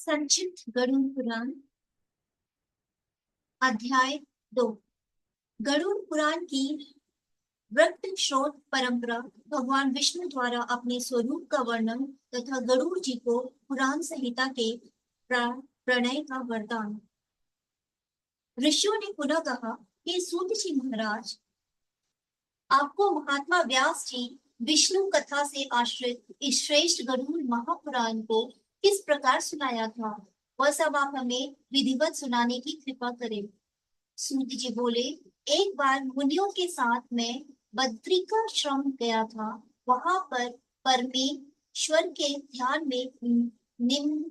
संक्षिप्त गरुड़ पुराण अध्याय 2। गरुड़ पुराण की वृत्त श्रोत परंपरा भगवान विष्णु द्वारा अपने स्वरूप का वर्णन तथा गरुड़ जी को पुराण संहिता के प्रणय का वरदान। ऋषियों ने पुनः कहा, हे सूत जी महाराज, आपको महात्मा व्यास जी विष्णु कथा से आश्रित इस श्रेष्ठ गरुड़ महापुराण को किस प्रकार सुनाया था, वह सब आप हमें विधिवत सुनाने की कृपा करें। सूत जी बोले, एक बार मुनियों के साथ मैं बद्रिकाश्रम गया था। वहां पर परमेश्वर के ध्यान में निम्न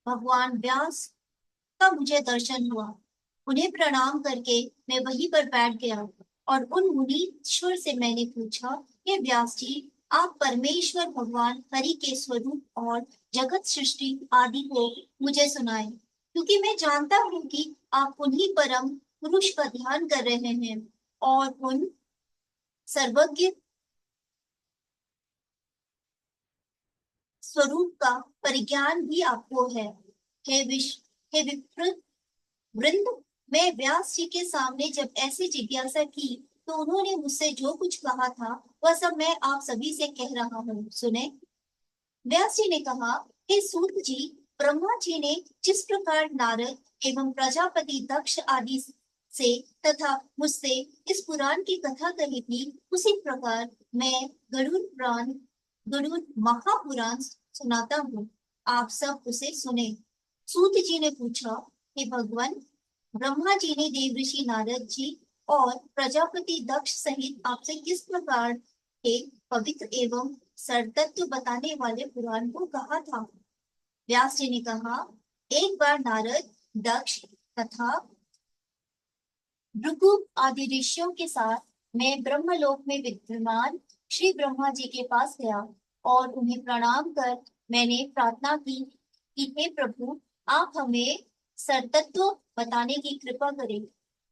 भगवान व्यास का मुझे दर्शन हुआ। उन्हें प्रणाम करके मैं वहीं पर बैठ गया और उन मुनीश्वर से मैंने पूछा, हे व्यास जी, आप परमेश्वर भगवान हरि के स्वरूप और जगत सृष्टि आदि को मुझे सुनाएं, क्योंकि मैं जानता हूँ कि आप उन्हीं परम पुरुष का ध्यान कर रहे हैं और उन सर्वज्ञ स्वरूप का परिज्ञान भी आपको है। हे विप्र वृंद, मैं व्यास जी के सामने जब ऐसी जिज्ञासा की तो उन्होंने मुझसे जो कुछ कहा था वह सब मैं आप सभी से कह रहा हूँ, सुने। व्यास जी ने कहा, हे सूत जी, ब्रह्मा जी ने जिस प्रकार नारद एवं प्रजापति दक्ष आदि से तथा मुझसे इस पुराण की कथा कही थी, उसी प्रकार मैं गरुड़ महापुराण सुनाता हूँ। आप सब उसे सुने। सूत जी ने पूछा, हे भगवान, ब्रह्मा जी ने देवऋषि नारद जी और प्रजापति दक्ष सहित आपसे किस प्रकार के पवित्र एवं सरतत्व बताने वाले पुराण को कहा था। व्यास जी ने कहा, एक बार नारद, दक्ष तथा भृगु आदि ऋषियों के साथ मैं ब्रह्मलोक में विद्यमान श्री ब्रह्मा जी के पास गया और उन्हें प्रणाम कर मैंने प्रार्थना की कि हे प्रभु, आप हमें सरतत्व बताने की कृपा करें।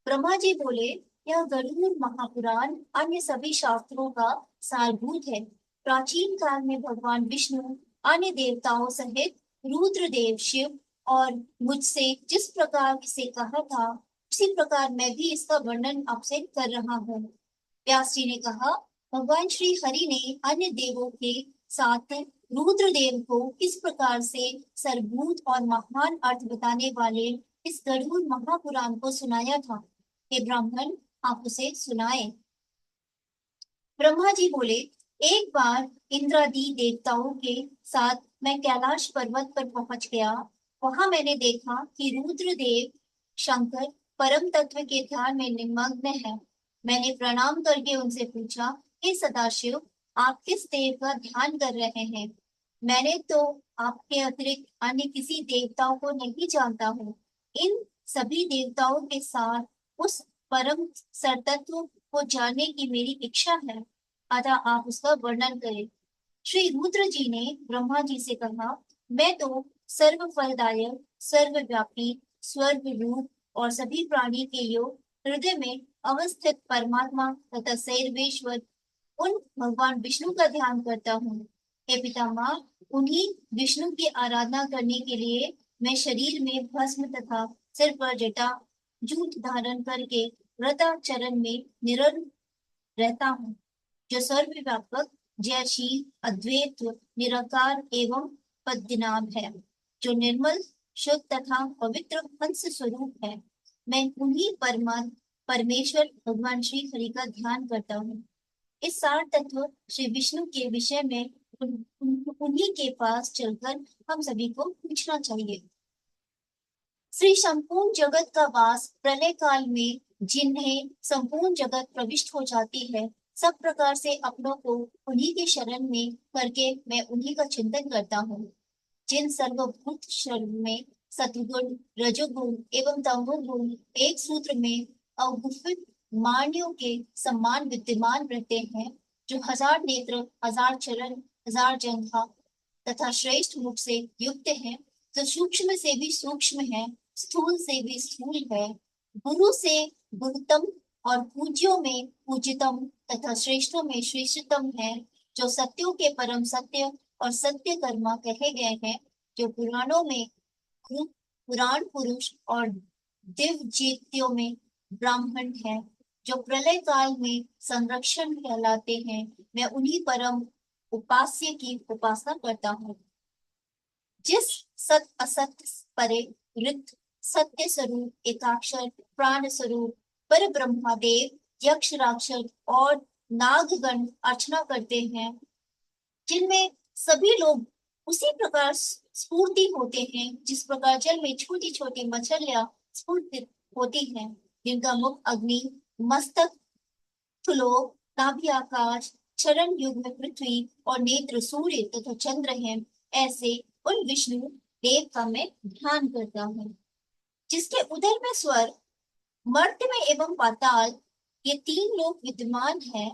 ब्रह्मा जी बोले, यह गरुड़ महापुराण अन्य सभी शास्त्रों का सारभूत है। प्राचीन काल में भगवान विष्णु अन्य देवताओं सहित रुद्रदेव शिव और मुझसे जिस प्रकार से कहा था, उसी प्रकार मैं भी इसका वर्णन आपसे कर रहा हूँ। व्यास जी ने कहा, भगवान श्री हरि ने अन्य देवों के साथ रुद्रदेव को इस प्रकार से सरभूत और महान अर्थ बताने वाले इस गरुड़ महापुराण को सुनाया था। हे ब्राह्मण, आप उसे सुनाए। ब्रह्मा जी बोले, एक बार इंद्रादि देवताओं के साथ मैं कैलाश पर्वत पर पहुंच गया। वहां मैंने देखा कि रुद्रदेव शंकर परम तत्व के ध्यान में निमग्न है। मैंने प्रणाम करके उनसे पूछा, हे सदाशिव, आप किस देव का ध्यान कर रहे हैं? मैंने तो आपके अतिरिक्त अन्य किसी देवताओं को नहीं जानता हूँ। इन सभी देवताओं के साथ उस परम सरतत्व को जानने की मेरी इच्छा है, अतः आप उसका वर्णन करें। श्री रुद्र जी ने ब्रह्मा जी से कहा, मैं तो सर्व फलदायक, सर्वव्यापी, स्वर्ग रूप और सभी प्राणी के योग हृदय में अवस्थित परमात्मा तथा सर्वेश्वर उन भगवान विष्णु का ध्यान करता हूँ। हे पितामह, उन्हीं विष्णु की आराधना करने के लिए मैं शरीर में भस्म तथा सिर पर जटा जूट धारण करके व्रताचरण में निरत रहता हूँ, जो सर्वव्यापक, जयशील, अद्वैत, निराकार एवं पद्मनाभ है, जो निर्मल, शुद्ध तथा पवित्र हंस स्वरूप है। मैं उन्हीं परमेश्वर भगवान श्री हरि का ध्यान करता हूँ। इस सार तत्व श्री विष्णु के विषय में उन्हीं के पास चलकर हम सभी को पूछना चाहिए। श्री संपूर्ण जगत का वास प्रलय काल में जिन्हें संपूर्ण जगत प्रविष्ट हो जाती है, सब प्रकार से अपनों को उन्हीं के शरण में करके मैं उन्हीं का चिंतन करता हूँ। जिन सर्वभूत शरण में सतुगुण, रजोगुण एवं तमोगुण एक सूत्र में अवगुफित मान्यों के समान विद्यमान रहते हैं, जो हजार नेत्र, हजार चरण, हजार जंघा तथा श्रेष्ठ मुख से युक्त है, जो सूक्ष्म से भी सूक्ष्म है, स्थूल से भी स्थूल है, गुरु से गुरुतम और पूज्यों में पूज्यतम तथा श्रेष्ठों में श्रेष्ठतम है, जो सत्यों के परम सत्य और सत्य कर्मा कहे गए हैं, जो पुराणों में पुराण पुरुष और दिव्यज्योतियों में ब्राह्मण है, जो प्रलय काल में संरक्षण कहलाते हैं। मैं उन्हीं परम उपास्य की उपासना करता हूँ, जिस सत असत परे रित सत्य स्वरूप एकाक्षर प्राण स्वरूप पर ब्रह्मादेव यक्ष राक्षस और नागगण अर्चना करते हैं, जिनमें सभी लोग उसी प्रकार स्फूर्ति होते हैं जिस प्रकार जल में छोटी छोटी मछलियां स्फूर्ति होती हैं, जिनका मुख अग्नि, मस्तक त्रिलोक, नाभि आकाश, चरण युग में पृथ्वी और नेत्र सूर्य तथा चंद्र हैं। ऐसे उन विष्णु देव का मैं ध्यान करता हूँ, जिसके उदर में स्वर्ग, मर्त्य में एवं पाताल ये तीन लोक विद्यमान है।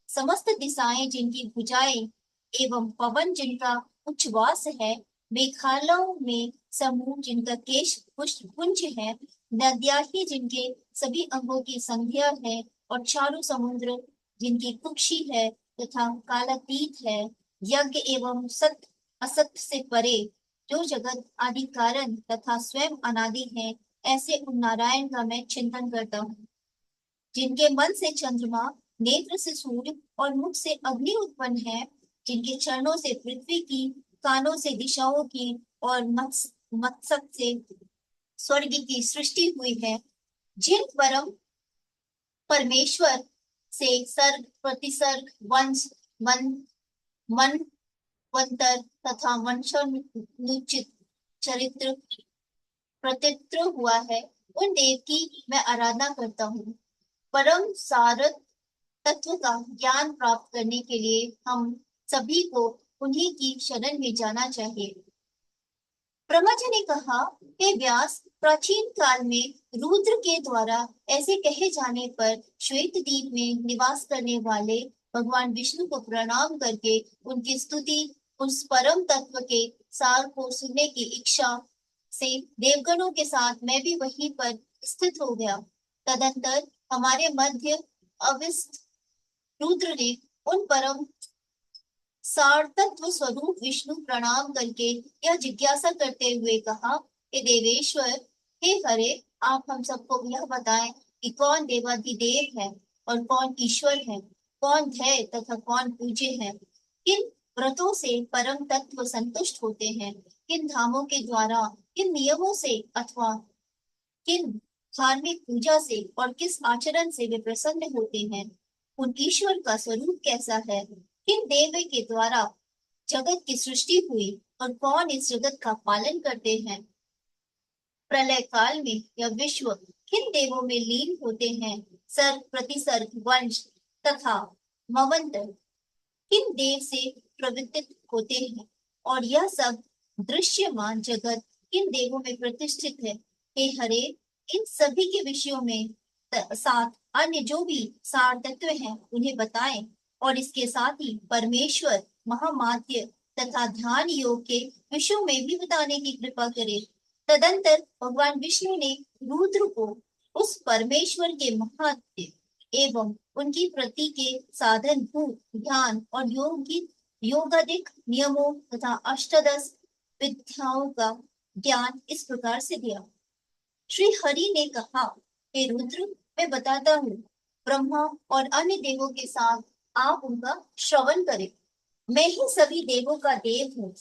समस्त दिशाएं जिनकी भुजाएं एवं पवन जिनका उच्छ्वास है, मेघालयों में समूह जिनका केश पुष्प पुंज है, नदियां ही जिनके सभी अंगों की संध्या है, और चारों समुद्र जिनकी कुक्षी है तथा कालातीत है, यज्ञ एवं सत्य असत्य से परे जो जगत आदि कारण तथा स्वयं अनादि है, ऐसे उन नारायण का मैं चिंतन करता हूँ, जिनके मन से चंद्रमा, नेत्र से सूर्य और मुख से अग्नि उत्पन्न है, जिनके चरणों से पृथ्वी की, कानों से दिशाओं की और मस्तक से स्वर्ग की सृष्टि हुई है, जिन परम परमेश्वर से सर्ग प्रतिसर्ग वंश मन मनवंतर तथा वंशानुचित चरित्र प्रतित्र हुआ है, उन देव की मैं आराधना करता हूँ। परम सारत तत्व का ज्ञान प्राप्त करने के लिए हम सभी को उन्हीं की शरण में जाना चाहिए। ब्रह्मा जी ने कहा, हे व्यास, प्राचीन काल में रुद्र के द्वारा ऐसे कहे जाने पर श्वेत द्वीप में निवास करने वाले भगवान विष्णु को प्रणाम करके उनकी स्तुति, उस परम तत्व के सार को सुनने की इच्छा से देवगणों के साथ मैं भी वहीं पर स्थित हो गया। तदंतर हमारे मध्य अविस्त रुद्र ने उन परम सारतत्व स्वरूप विष्णु प्रणाम करके यह जिज्ञासा करते हुए कहा, हे देवेश्वर, हे हरे, आप हम सबको यह बताएं कि कौन देवाधिदेव है और कौन ईश्वर है, कौन ध्येय तथा कौन पूज्य है, किन व्रतों से परम तत्व संतुष्ट होते हैं, किन धामों के द्वारा, किन नियमों से अथवा किन धार्मिक पूजा से और किस आचरण से वे प्रसन्न होते हैं, उन ईश्वर का स्वरूप कैसा है, किन देव के द्वारा जगत की सृष्टि हुई और कौन इस जगत का पालन करते हैं, प्रलय काल में यह विश्व किन देवों में लीन होते हैं, सर्ग प्रतिसर्ग वंश तथा मवंतर किन देव से प्रवर्तित होते हैं, और यह सब दृश्यमान जगत किन देवों में प्रतिष्ठित है। हे हरे, इन सभी के विषयों में साथ अन्य जो भी सार तत्व हैं उन्हें बताएं, और इसके साथ ही परमेश्वर महामात्य तथा ध्यान योग के विषयों में भी बताने की कृपा करें। तदंतर भगवान विष्णु ने रुद्र को उस परमेश्वर के महात्म्य एवं उनकी प्रति के साधन भूत ध्यान और योगादिक नियमों तथा अष्टादश विद्याओं का ज्ञान इस प्रकार से दिया। श्री हरि ने कहा, हे रुद्र, मैं बताता हूँ, ब्रह्मा और अन्य देवों के साथ आप उनका श्रवण करें। मैं ही सभी देवों का देव हूँ,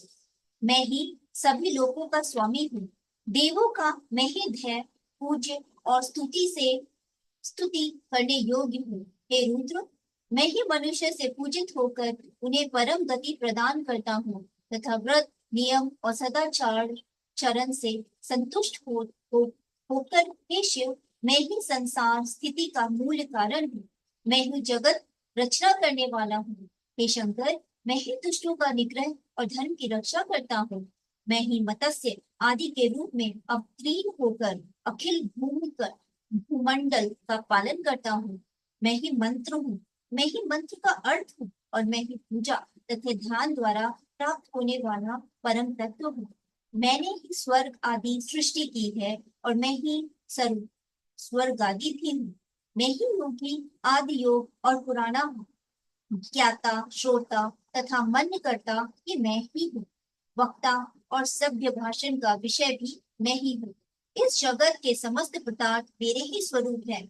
मैं ही सभी लोगों का स्वामी हूँ, देवों का मैं ही ध्येय पूज्य और स्तुति करने योग्य हूँ। हे रुद्र, मैं ही मनुष्य से पूजित होकर उन्हें परम गति प्रदान करता हूँ तथा व्रत नियम और सदाचार चरण से संतुष्ट होकर हे शिव, मैं ही संसार स्थिति का मूल कारण हूँ, मैं ही जगत रचना करने वाला हूँ। हे शंकर, मैं ही दुष्टों का निग्रह और धर्म की रक्षा करता हूँ, मैं ही मत्स्य आदि के रूप में अवतीर्ण होकर अखिल भूमंडल का पालन करता हूँ, मैं ही मंत्र हूँ, मैं ही मंत्र का अर्थ हूँ, और मैं ही पूजा तथा ध्यान द्वारा प्राप्त होने वाला परम तत्व हूँ। मैंने ही स्वर्ग आदि सृष्टि की है और मैं ही सर्व स्वर्ग आदि भी हूँ। मैं ही योगी आदि योग और पुराना हूँ, ज्ञाता श्रोता तथा मन करता ये मैं ही हूँ, वक्ता और सभ्य भाषण का विषय भी मैं ही हूँ। इस जगत के समस्त पदार्थ मेरे ही स्वरूप है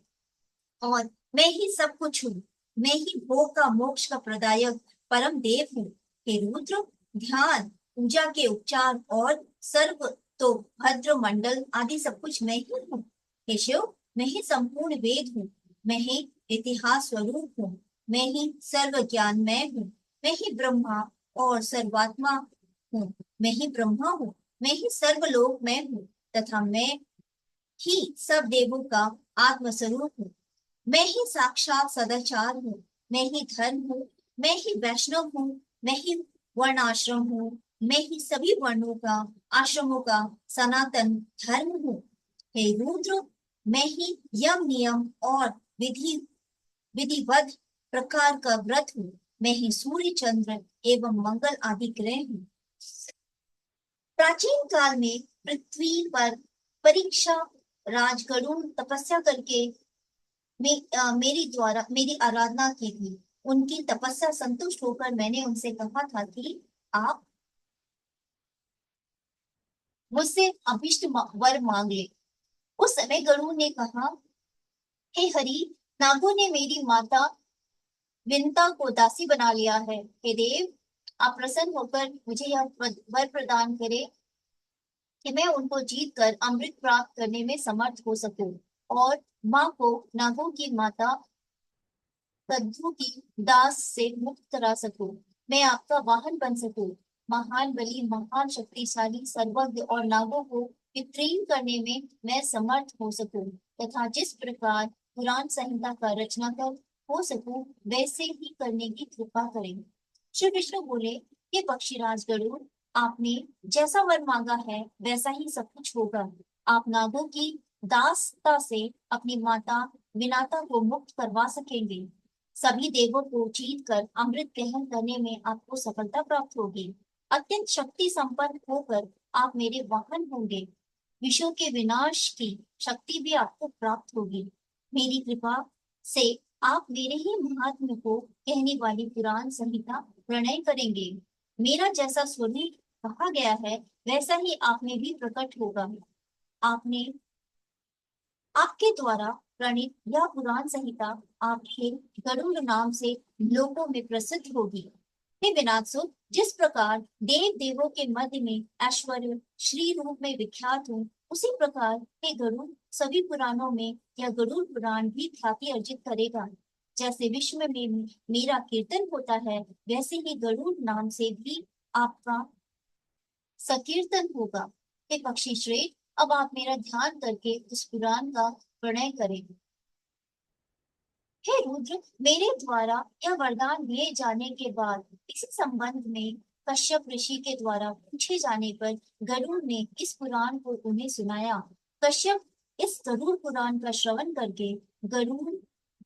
और मैं ही सब कुछ हूँ। मैं ही भोग का मोक्ष का प्रदायक परम देव हूँ। हे रुद्र, ध्यान, पूजा के उपचार और सर्व तो भद्र मंडल आदि सब कुछ मैं ही हूँ। हे शिव, मैं ही संपूर्ण वेद हूँ। मैं ही इतिहास स्वरूप हूँ। मैं ही सर्व ज्ञान मैं हूँ। मैं ही ब्रह्मा और सर्वात्मा हूँ। मैं ही ब्रह्मा हूँ। मैं ही सर्वलोक मैं हूँ तथा मैं ही सब देवों का आत्म स्वरूप हूँ। मैं ही साक्षात सदाचार हूँ। मैं ही धर्म हूँ। मैं ही वैष्णव हूँ। मैं ही वर्ण आश्रम हूँ। मैं ही सभी वर्णों का आश्रमों का सनातन धर्म हूँ। हे रुद्र, मैं ही यम नियम और विधि विधिवत प्रकार का व्रत हूँ। मैं ही सूर्य चंद्र एवं मंगल आदि ग्रह हूँ। प्राचीन काल में पृथ्वी पर परीक्षा राजगरुड़ तपस्या करके मेरी आराधना की थी। उनकी तपस्या संतुष्ट होकर मैंने उनसे कहा था कि आप मुझसे अभिष्ट वर मांग ले। उस समय गरुड़ ने कहा, हे हरि, नागों ने मेरी माता विनता को दासी बना लिया है। हे देव, आप प्रसन्न होकर मुझे यह वर प्रदान करें कि मैं उनको जीत कर अमृत प्राप्त करने में समर्थ हो सकूं और माँ को नागों की माता कद्रू की दास से मुक्त करा सकूं। मैं आपका वाहन बन सकूं। महान बली, महान शक्तिशाली, सर्वज्ञ और नागों को वित्रीन करने में मैं समर्थ हो सकूं तथा जिस प्रकार पुराण संहिता का रचनाकार हो सकूं वैसे ही करने की कृपा करें। श्री विष्णु बोले, ये पक्षीराज गरुड़, आपने जैसा वर मांगा है वैसा ही सब कुछ होगा। आप नागों की दासता से अपनी माता विनाता को मुक्त करवा सकेंगे। सभी देवों को जीत कर अमृत ग्रहण करने में आपको सफलता प्राप्त होगी। अत्यंत शक्ति संपन्न होकर आप मेरे वाहन होंगे। विश्व के विनाश की शक्ति भी आपको प्राप्त होगी। मेरी कृपा से आप मेरे ही महात्म्य को कहने वाली पुराण संहिता प्रणय करेंगे। मेरा जैसा स्वरूप कहा गया है वैसा ही आप में भी प्रकट होगा। आपने आपके द्वारा प्रणीत यह पुराण संहिता आपके गरुड़ नाम से लोगों में प्रसिद्ध होगी। हे विनाशुर, जिस प्रकार देव देवों के मध्य में ऐश्वर्य श्री रूप में विख्यात हूँ, उसी प्रकार हे गरुड़ सभी पुराणों में यह गरुड़ पुराण भी ख्याति अर्जित करेगा। जैसे विश्व में मेरा कीर्तन होता है, वैसे ही गरुड़ नाम से भी आपका संकीर्तन होगा। हे पक्षी श्रेष्ठ, अब आप मेरा ध्यान करके उस पुराण का प्रणय करें। हे रुद्र, मेरे द्वारा यह वरदान दिए जाने के बाद इसी संबंध में कश्यप ऋषि के द्वारा पूछे जाने पर गरुड़ ने इस पुराण को उन्हें सुनाया। कश्यप इस गरुड़ पुराण का श्रवण करके गरुड़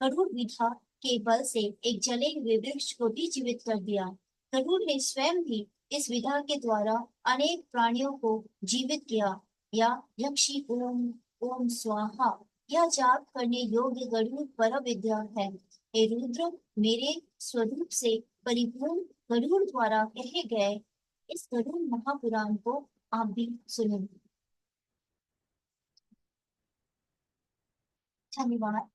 गरुड़ विधा के बल से एक जले हुए वृक्ष को भी जीवित कर दिया। गरुड़ ने स्वयं भी इस विधा के द्वारा अनेक प्राणियों को जीवित किया। या यक्षी ओम ओम स्वाहा, यह जाप करने योग्य गरुड़ पर विद्या है। हे रुद्र, मेरे स्वरूप से परिपूर्ण गरुड़ द्वारा कहे गए इस गरुड़ महापुराण को आप भी सुनो। धन्यवाद।